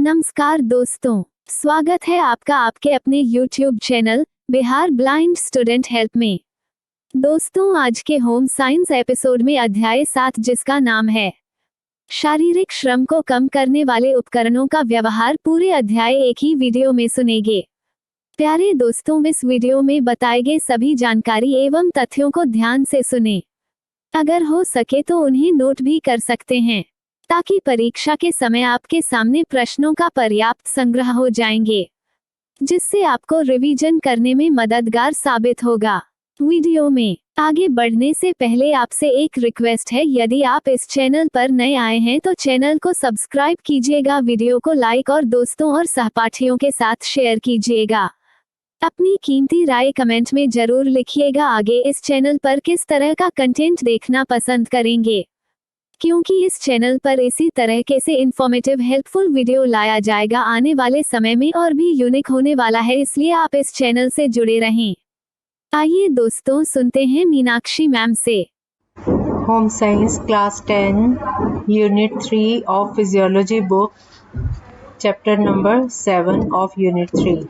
नमस्कार दोस्तों, स्वागत है आपका आपके अपने YouTube channel Bihar blind student help में। दोस्तों, आज के होम साइंस एपिसोड में अध्याय 7 जिसका नाम है शारीरिक श्रम को कम करने वाले उपकरणों का व्यवहार, पूरे अध्याय एक ही वीडियो में सुनेंगे। प्यारे दोस्तों, इस वीडियो में बताए गए सभी जानकारी एवं तथ्यों को ध्यान से सुनें। अगर हो सके तो उन्हें नोट भी कर सकते हैं, ताकि परीक्षा के समय आपके सामने प्रश्नों का पर्याप्त संग्रह हो जाएंगे, जिससे आपको रिवीजन करने में मददगार साबित होगा। वीडियो में आगे बढ़ने से पहले आपसे एक रिक्वेस्ट है, यदि आप इस चैनल पर नए आए हैं तो चैनल को सब्सक्राइब कीजिएगा, वीडियो को लाइक और दोस्तों और सहपाठियों के साथ शेयर कीजिएगा। अपनी कीमती राय कमेंट में जरूर लिखिएगा। आगे इस चैनल पर किस तरह का कंटेंट देखना पसंद करेंगे, क्योंकि इस चैनल पर इसी तरह के से इंफॉर्मेटिव हेल्पफुल वीडियो लाया जाएगा आने वाले समय में और भी यूनिक होने वाला है, इसलिए आप इस चैनल से जुड़े रहें। आइए दोस्तों, सुनते हैं मीनाक्षी मैम से। Home science class 10 unit 3 of physiology book, chapter number 7 of unit 3।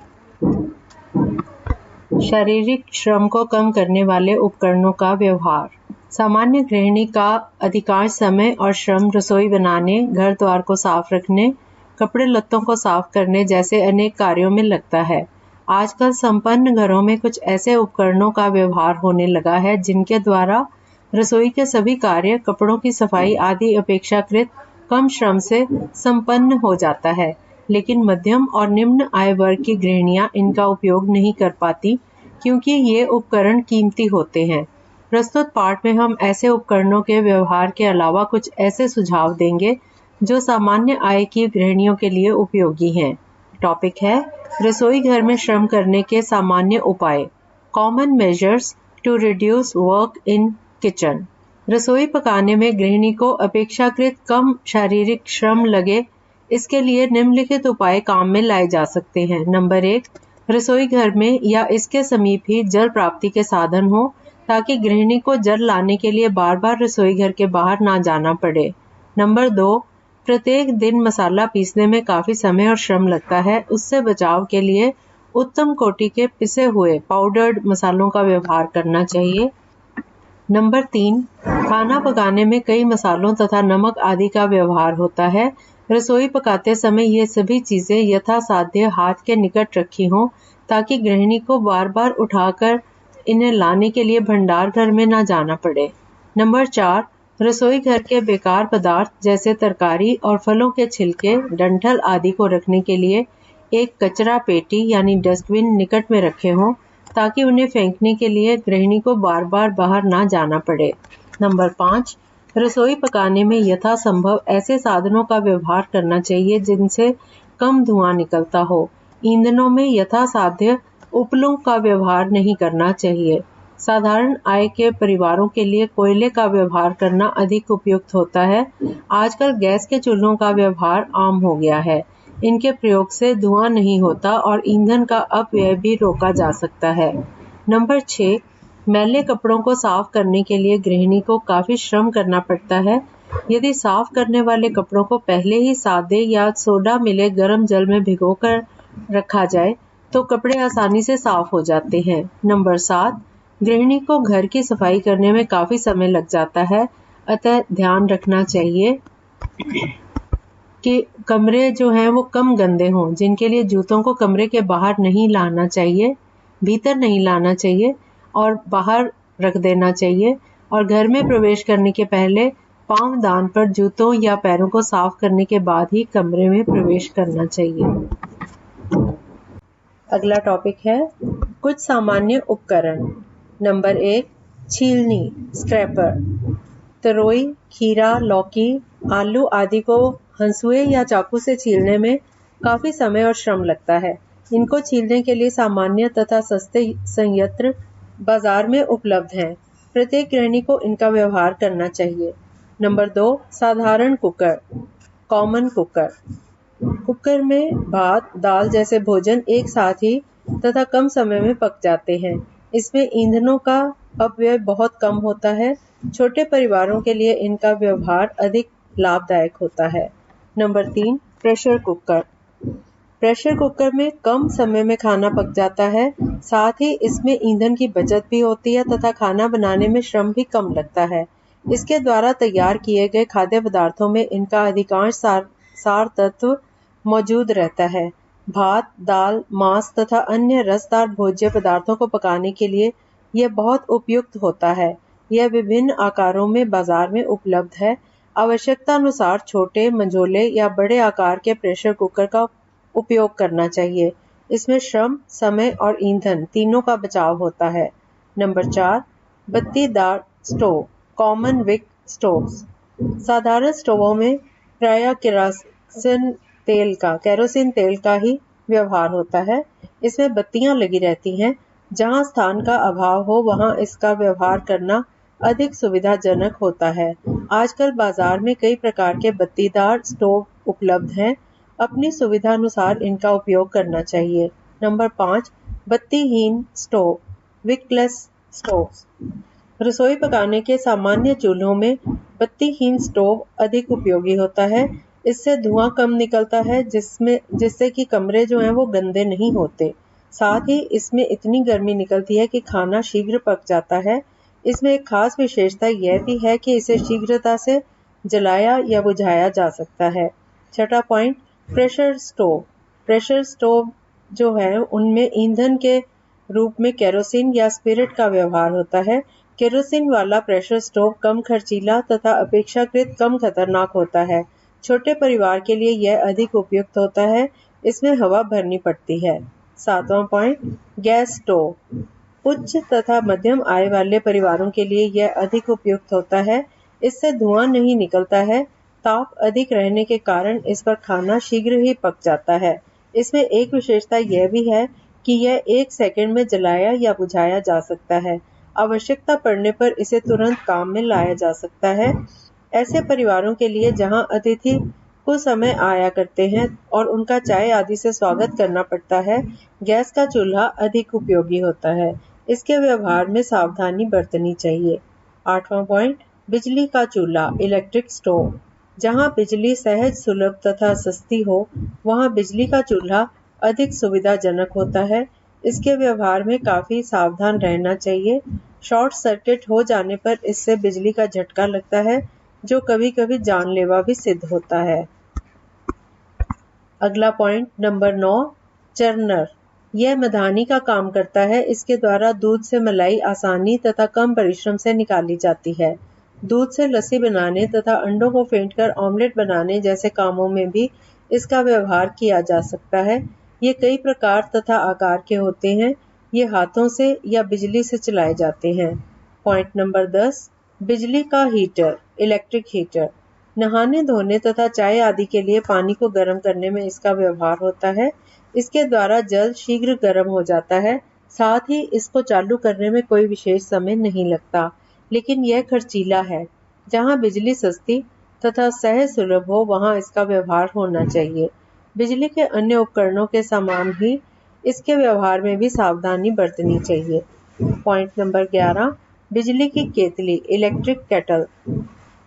शारीरिक श्रम को कम करने वाले उपकरणों का व्यवहार। सामान्य गृहिणी का अधिकांश समय और श्रम रसोई बनाने, घर द्वार को साफ रखने, कपड़े लत्तों को साफ करने जैसे अनेक कार्यों में लगता है। आजकल संपन्न घरों में कुछ ऐसे उपकरणों का व्यवहार होने लगा है जिनके द्वारा रसोई के सभी कार्य, कपड़ों की सफाई आदि अपेक्षाकृत कम श्रम से संपन्न हो जाता है। लेकिन मध्यम और निम्न आय वर्ग की गृहिणियां इनका उपयोग नहीं कर पाती, क्योंकि ये उपकरण कीमती होते हैं। प्रस्तुत पाठ में हम ऐसे उपकरणों के व्यवहार के अलावा कुछ ऐसे सुझाव देंगे जो सामान्य आय की गृहिणियों के लिए उपयोगी हैं। टॉपिक है रसोई घर में श्रम करने के सामान्य उपाय, common measures to reduce work in kitchen. रसोई पकाने में गृहिणी को अपेक्षाकृत कम शारीरिक श्रम लगे, इसके लिए निम्नलिखित उपाय काम में लाए जा सकते हैं। नंबर 1, रसोई घर में या इसके समीप ही जल प्राप्ति के साधन हो, ताकि गृहिणी को जल लाने के लिए बार बार रसोई घर के बाहर ना जाना पड़े। नंबर 2, प्रत्येक दिन मसाला पीसने में काफी समय और श्रम लगता है, उससे बचाव के लिए उत्तम कोटि के पिसे हुए पाउडर्ड मसालों का व्यवहार करना चाहिए। नंबर 3, खाना पकाने में कई मसालों तथा नमक आदि का व्यवहार होता है। रसोई पकाते समय ये सभी चीजें यथासाध्य हाथ के निकट रखी हों, ताकि गृहिणी को बार बार उठाकर इन्हें लाने के लिए भंडार घर में न जाना पड़े। नंबर 4, रसोई घर के बेकार पदार्थ जैसे तरकारी और फलों के छिलके, डंठल आदि को रखने के लिए एक कचरा पेटी यानी डस्टबिन निकट में रखे हों, ताकि उन्हें फेंकने के लिए गृहिणी को बार बार बाहर ना जाना पड़े। नंबर 5, रसोई पकाने में यथासंभव ऐसे साधनों का व्यवहार करना चाहिए जिनसे कम धुआं निकलता हो। ईंधनों में यथासाध्य उपलों का व्यवहार नहीं करना चाहिए। साधारण आय के परिवारों के लिए कोयले का व्यवहार करना अधिक उपयुक्त होता है। आजकल गैस के चूल्हों का व्यवहार आम हो गया है। इनके प्रयोग से धुआं नहीं होता और ईंधन का अपव्यय भी रोका जा सकता है। नंबर 6, मैले कपड़ों को साफ करने के लिए गृहिणी को काफी श्रम करना पड़ता है। यदि साफ करने वाले कपड़ों को पहले ही सादे या सोडा मिले गर्म जल में भिगोकर रखा जाए तो कपड़े आसानी से साफ हो जाते हैं। नंबर 7, गृहिणी को घर की सफाई करने में काफी समय लग जाता है, अतः ध्यान रखना चाहिए कि कमरे जो हैं वो कम गंदे हों, जिनके लिए जूतों को कमरे के बाहर नहीं लाना चाहिए, भीतर नहीं लाना चाहिए और बाहर रख देना चाहिए। और घर में प्रवेश करने के पहले पांवदान पर जूतों या पैरों को साफ करने के बाद ही कमरे में प्रवेश करना चाहिए। अगला टॉपिक है कुछ सामान्य उपकरण। नंबर 1, छीलनी स्क्रैपर। तरोई, खीरा, लौकी, आलू आदि को हंसुए या चाकू से छीलने में काफी समय और श्रम लगता है। इनको छीलने के लिए सामान्य तथा सस्ते संयंत्र बाजार में उपलब्ध हैं। प्रत्येक गृहिणी को इनका व्यवहार करना चाहिए। नंबर 2, साधारण कुकर, कॉमन कुकर। कुकर में भात, दाल जैसे भोजन एक साथ ही तथा कम समय में पक जाते हैं। इसमें ईंधनों का अपव्यय बहुत कम होता है। छोटे परिवारों के लिए इनका व्यवहार अधिक लाभदायक होता है। Number 3, pressure cooker. Pressure cooker में कम समय में खाना पक जाता है, साथ ही इसमें ईंधन की बचत भी होती है तथा खाना बनाने में श्रम भी कम लगता है। इसके द्वारा तैयार किए गए खाद्य पदार्थों में इनका अधिकांश सार तत्व मौजूद रहता है। भात, दाल, मांस तथा अन्य रसदार भोज्य पदार्थों को पकाने के लिए यह बहुत उपयुक्त होता है। यह विभिन्न आकारों में बाजार में उपलब्ध है। आवश्यकता अनुसार छोटे, मंझोले या बड़े आकार के प्रेशर कुकर का उपयोग करना चाहिए। इसमें श्रम, समय और ईंधन तीनों का बचाव होता है। नंबर 4, बत्तीदार स्टोव, कॉमन विक स्टोव्स। साधारण स्टोवों में प्रायः केरोसिन तेल का ही व्यवहार होता है। इसमें बत्तियां लगी रहती हैं। जहां स्थान का अभाव हो वहां इसका व्यवहार करना अधिक सुविधाजनक होता है। आजकल बाजार में कई प्रकार के बत्तीदार स्टोव उपलब्ध हैं। अपनी सुविधानुसार इनका उपयोग करना चाहिए। नंबर 5, बत्तीहीन स्टोव, विकलेस स्टोव्स। रसोई पकाने के सामान्य चूल्हों में बत्तीहीन स्टोव अधिक उपयोगी होता है। इससे धुआं कम निकलता है, जिससे कि कमरे जो हैं वो गंदे नहीं होते। साथ ही इसमें इतनी गर्मी निकलती है कि खाना शीघ्र पक जाता है। इसमें एक खास विशेषता यह भी है कि इसे शीघ्रता से जलाया या बुझाया जा सकता है। छठा point, pressure stove. Pressure stove जो है उनमें ईंधन के रूप में केरोसिन या स्पिरिट का व्यवहार होता है। केरोसिन वाला प्रेशर स्टोव कम खर्चीला तथा अपेक्षाकृत कम खतरनाक होता है। छोटे परिवार के लिए यह अधिक उपयुक्त होता है। इसमें हवा भरनी पड़ती है। 7वां पॉइंट, गैस स्टोव। उच्च तथा मध्यम आय वाले परिवारों के लिए यह अधिक उपयुक्त होता है। इससे धुआं नहीं निकलता है। ताप अधिक रहने के कारण इस पर खाना शीघ्र ही पक जाता है। इसमें एक विशेषता यह भी है कि यह 1 सेकंड में जलाया या बुझाया जा सकता है। आवश्यकता पड़ने पर इसे तुरंत काम में लाया जा सकता है। ऐसे परिवारों के लिए जहां अतिथि कुछ समय आया करते हैं और उनका चाय आदि से स्वागत करना पड़ता है, गैस का चूल्हा अधिक उपयोगी होता है। इसके व्यवहार में सावधानी बरतनी चाहिए। 8वां पॉइंट, बिजली का चूल्हा, इलेक्ट्रिक स्टोव। जहां बिजली सहज, सुलभ तथा सस्ती हो, वहां बिजली का चूल्हा अधिक सुविधाजनक होता है। इसके व्यवहार में काफी सावधान रहना चाहिए। शॉर्ट सर्किट हो जाने पर इससे बिजली का झटका लगता है, जो कभी-कभी जानलेवा भी सिद्ध होता है। अगला पॉइंट नंबर 9, चर्नर। यह मधानी का काम करता है। इसके द्वारा दूध से मलाई आसानी तथा कम परिश्रम से निकाली जाती है। दूध से लस्सी बनाने तथा अंडों को फेंटकर ऑमलेट बनाने जैसे कामों में भी इसका व्यवहार किया जा सकता है। ये कई प्रकार तथा आकार के होते हैं। ये हाथों से या बिजली से चलाए जाते हैं। पॉइंट नंबर 10, बिजली का हीटर, इलेक्ट्रिक हीटर। नहाने धोने तथा चाय आदि के लिए पानी को गर्म करने में इसका व्यवहार होता है। इसके द्वारा जल शीघ्र गर्म हो जाता है। साथ ही इसको चालू करने में कोई विशेष समय नहीं लगता, लेकिन यह खर्चीला है। जहां बिजली सस्ती तथा सहज सुलभ हो वहां इसका व्यवहार होना चाहिए। बिजली के अन्य उपकरणों के समान ही इसके व्यवहार में भी सावधानी बरतनी चाहिए। पॉइंट नंबर 11, बिजली की केतली, इलेक्ट्रिक केटल।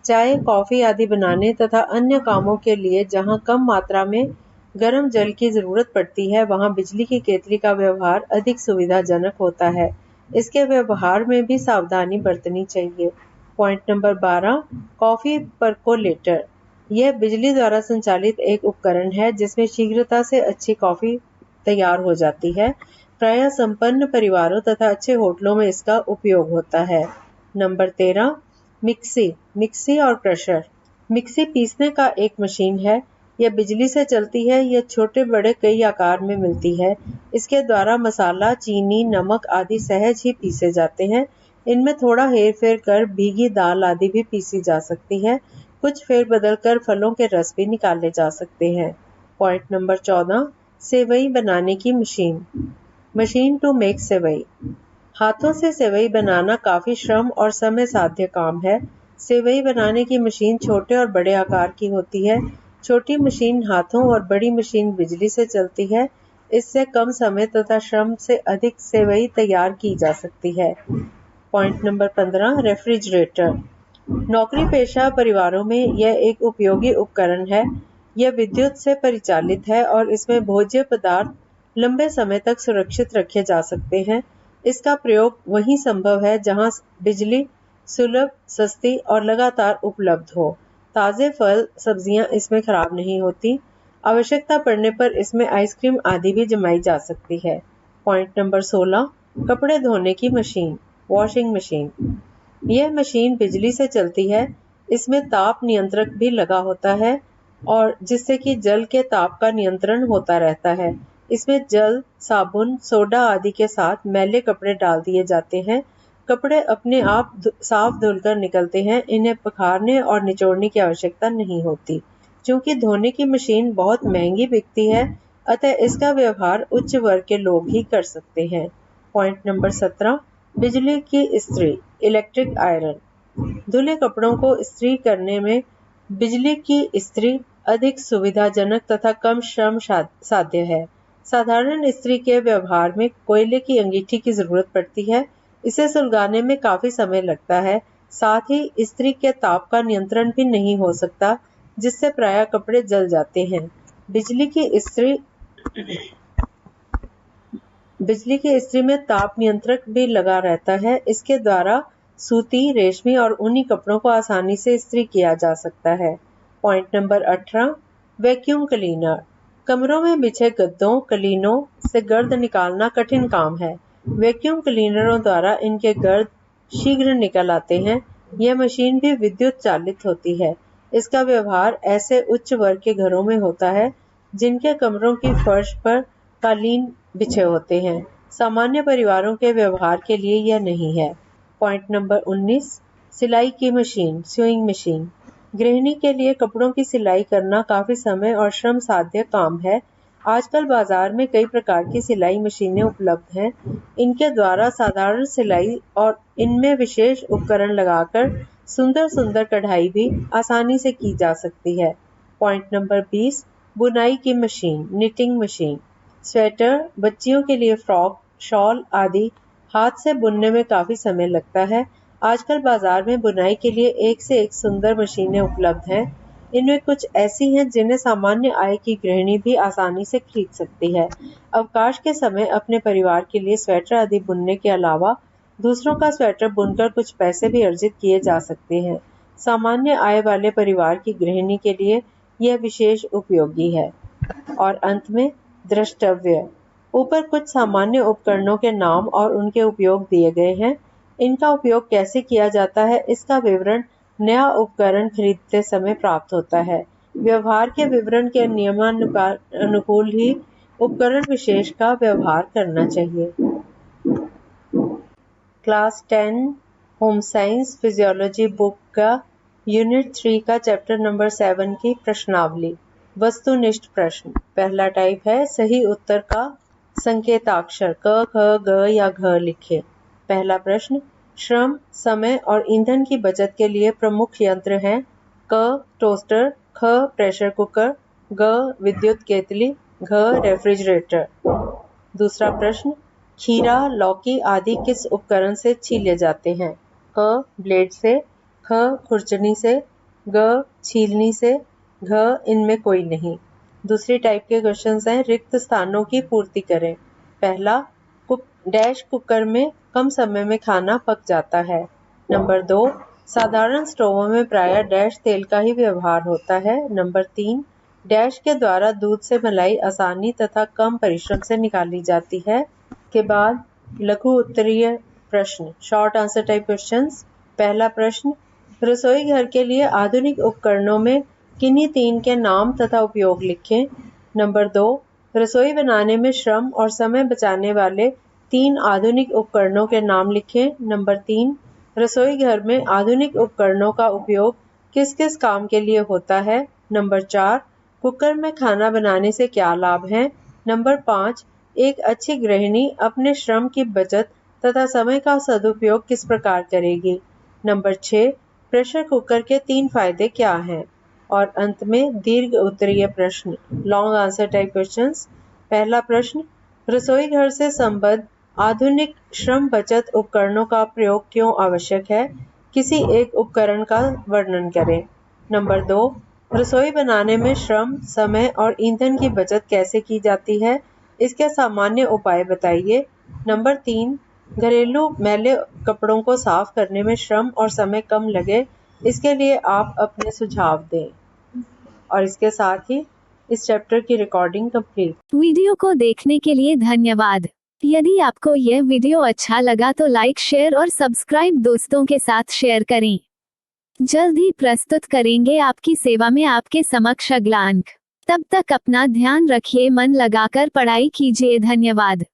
चाय, कॉफी आदि बनाने तथा अन्य कामों के लिए जहां कम मात्रा में गर्म जल की जरूरत पड़ती है, वहां बिजली की केतली का व्यवहार अधिक सुविधाजनक होता है। इसके व्यवहार में भी सावधानी बरतनी चाहिए। Point number 12, coffee percolator. यह बिजली द्वारा संचालित एक उपकरण है जिसमें शीघ्रता से अच्छी कॉफी तैयार हो जाती है। प्रायः संपन्न परिवारों तथा अच्छे होटलों में इसका उपयोग होता है। नंबर 13, मिक्सी और क्रशर। मिक्सी पीसने का एक मशीन है। यह बिजली से चलती है। यह छोटे बड़े कई आकार में मिलती है। इसके द्वारा मसाला, चीनी, नमक आदि सहज ही पीसे जाते हैं। इनमें थोड़ा हेर फेर कर भीगी दाल आदि भी पीसी जा सकती है। कुछ फेर बदल कर फलों के रस भी निकाले जा सकते हैं। पॉइंट नंबर 14, सेवई बनाने की मशीन टू मेक सेवई। हाथों से सेवई बनाना काफी श्रम और समय साध्य काम है। सेवई बनाने की मशीन छोटे और बड़े आकार की होती है। छोटी मशीन हाथों और बड़ी मशीन बिजली से चलती है। इससे कम समय तथा श्रम से अधिक सेवई तैयार की जा सकती है। Point number 15, refrigerator. नौकरी पेशा परिवारों में यह एक उपयोगी उपकरण है। यह विद्युत से परिचालित है और इसमें भोज्य पदार्थ लंबे समय तक सुरक्षित रखे जा सकते हैं। इसका प्रयोग वहीं संभव है जहां बिजली सुलभ, सस्ती और लगातार उपलब्ध हो। ताजे फल, सब्जियां इसमें खराब नहीं होती। आवश्यकता पड़ने पर इसमें आइसक्रीम आदि भी जमाई जा सकती है। पॉइंट नंबर 16, कपड़े धोने की मशीन, वॉशिंग मशीन। यह मशीन बिजली से चलती है। इसमें ताप नियंत्रक भी लगा होता है और जिससे कि जल के ताप का नियंत्रण होता रहता है। इसमें जल, साबुन, सोडा आदि के साथ मैले कपड़े डाल दिए जाते हैं। कपड़े अपने आप साफ धुलकर निकलते हैं। इन्हें पखारने और निचोड़ने की आवश्यकता नहीं होती। चूंकि धोने की मशीन बहुत महंगी बिकती है, अतः इसका व्यवहार उच्च वर्ग के लोग ही कर सकते हैं। पॉइंट नंबर 17, बिजली की इस्त्री, इलेक्ट्रिक आयरन। धुले कपड़ों को इस्त्री करने में बिजली की इस्त्री अधिक सुविधाजनक तथा कम श्रम साध्य है। साधारण इस्त्री के व्यवहार में कोयले की अंगीठी की जरूरत पड़ती है। इसे सुलगाने में काफी समय लगता है। साथ ही इस्त्री के ताप का नियंत्रण भी नहीं हो सकता, जिससे प्रायः कपड़े जल जाते हैं। बिजली की इस्त्री में ताप नियंत्रक भी लगा रहता है। इसके द्वारा सूती, रेशमी और ऊनी कपड़ों को आसानी से इस्त्री किया जा सकता है। Point number 18, vacuum cleaner. कमरों में बिछे गद्दों, कलीनों से गर्द निकालना कठिन काम है। वैक्यूम क्लीनरों द्वारा इनके गर्द शीघ्र निकल आते हैं। यह मशीन भी विद्युत चालित होती है। इसका व्यवहार ऐसे उच्च वर्ग के घरों में होता है जिनके कमरों की फर्श पर कालीन बिछे होते हैं। सामान्य परिवारों के व्यवहार के लिए यह नहीं है। पॉइंट नंबर 19, सिलाई की मशीन, स्यूइंग मशीन। गृहिणी के लिए कपड़ों की सिलाई करना काफी समय और श्रम साध्य काम है। आजकल बाजार में कई प्रकार की सिलाई मशीनें उपलब्ध हैं। इनके द्वारा साधारण सिलाई और इनमें विशेष उपकरण लगाकर सुंदर सुंदर कढ़ाई भी आसानी से की जा सकती है। पॉइंट नंबर 20, बुनाई की मशीन, निटिंग मशीन। स्वेटर, बच्चियों के लिए फ्रॉक, शॉल आदि हाथ से बुनने में काफी समय लगता है। आजकल बाजार में बुनाई के लिए एक से एक सुंदर मशीनें उपलब्ध हैं। इनमें कुछ ऐसी हैं जिन्हें सामान्य आय की गृहिणी भी आसानी से खरीद सकती है। अवकाश के समय अपने परिवार के लिए स्वेटर आदि बुनने के अलावा दूसरों का स्वेटर बुनकर कुछ पैसे भी अर्जित किए जा सकते हैं। सामान्य आय वाले परिवार की गृहिणी के लिए यह विशेष उपयोगी है। और अंत में द्रष्टव्य। ऊपर कुछ सामान्य उपकरणों के नाम और उनके उपयोग दिए गए हैं। इनका उपयोग कैसे किया जाता है, इसका विवरण नया उपकरण खरीदते समय प्राप्त होता है। व्यवहार के विवरण के नियमानुकूल ही उपकरण विशेष का व्यवहार करना चाहिए। Class 10 home science physiology book का यूनिट 3 का चैप्टर नंबर 7 की प्रश्नावली। वस्तुनिष्ठ प्रश्न। पहला टाइप है सही उत्तर का संकेताक्षर क, ख, ग या घ लिखें। पहला प्रश्न, श्रम, समय और ईंधन की बचत के लिए प्रमुख यंत्र हैं क टोस्टर, ख प्रेशर कुकर, ग विद्युत केतली, घ रेफ्रिजरेटर। दूसरा प्रश्न, खीरा, लौकी आदि किस उपकरण से छीले जाते हैं? क ब्लेड से, ख खुरचनी से, ग छीलनी से, घ इनमें कोई नहीं। दूसरी टाइप के क्वेश्चंस हैं रिक्त स्थानों की पूर्ति करें। पहला, डैश कुकर में कम समय में खाना पक जाता है। नंबर 2, साधारण स्टोवों में प्रायः डैश तेल का ही व्यवहार होता है। नंबर 3, डैश के द्वारा दूध से मलाई आसानी तथा कम परिश्रम से निकाली जाती है। के बाद लघु उत्तरीय प्रश्न, शॉर्ट आंसर टाइप क्वेश्चंस। पहला प्रश्न, रसोई घर के लिए आधुनिक उपकरणों में किन्हीं 3 के नाम तथा उपयोग लिखें। नंबर 2, रसोई बनाने में श्रम और समय बचाने वाले 3 आधुनिक उपकरणों के नाम लिखें। नंबर 3, रसोई घर में आधुनिक उपकरणों का उपयोग किस किस काम के लिए होता है। नंबर 4, कुकर में खाना बनाने से क्या लाभ हैं। नंबर 5, एक अच्छी गृहिणी अपने श्रम की बचत तथा समय का सदुपयोग किस प्रकार करेगी। नंबर 6, प्रेशर कुकर के 3 फायदे क्या हैं। और अंत में दीर्घ उत्तरीय प्रश्न, लॉन्ग आंसर टाइप क्वेश्चंस। पहला प्रश्न, रसोई घर से संबद्ध आधुनिक श्रम बचत उपकरणों का प्रयोग क्यों आवश्यक है? किसी एक उपकरण का वर्णन करें। नंबर 2, रसोई बनाने में श्रम, समय और ईंधन की बचत कैसे की जाती है, इसके सामान्य उपाय बताइए। नंबर 3, घरेलू मैले कपड़ों को साफ करने में श्रम और समय कम लगे, इसके लिए आप अपने सुझाव दें। और इसके साथ ही इस चैप्टर की रिकॉर्डिंग कंप्लीट। वीडियो को देखने के लिए धन्यवाद। यदि आपको यह वीडियो अच्छा लगा तो लाइक, शेयर और सब्सक्राइब दोस्तों के साथ शेयर करें। जल्द ही प्रस्तुत करेंगे आपकी सेवा में आपके समक्ष अगला अंक। तब तक अपना ध्यान रखिए, मन लगाकर पढ़ाई कीजिए। धन्यवाद।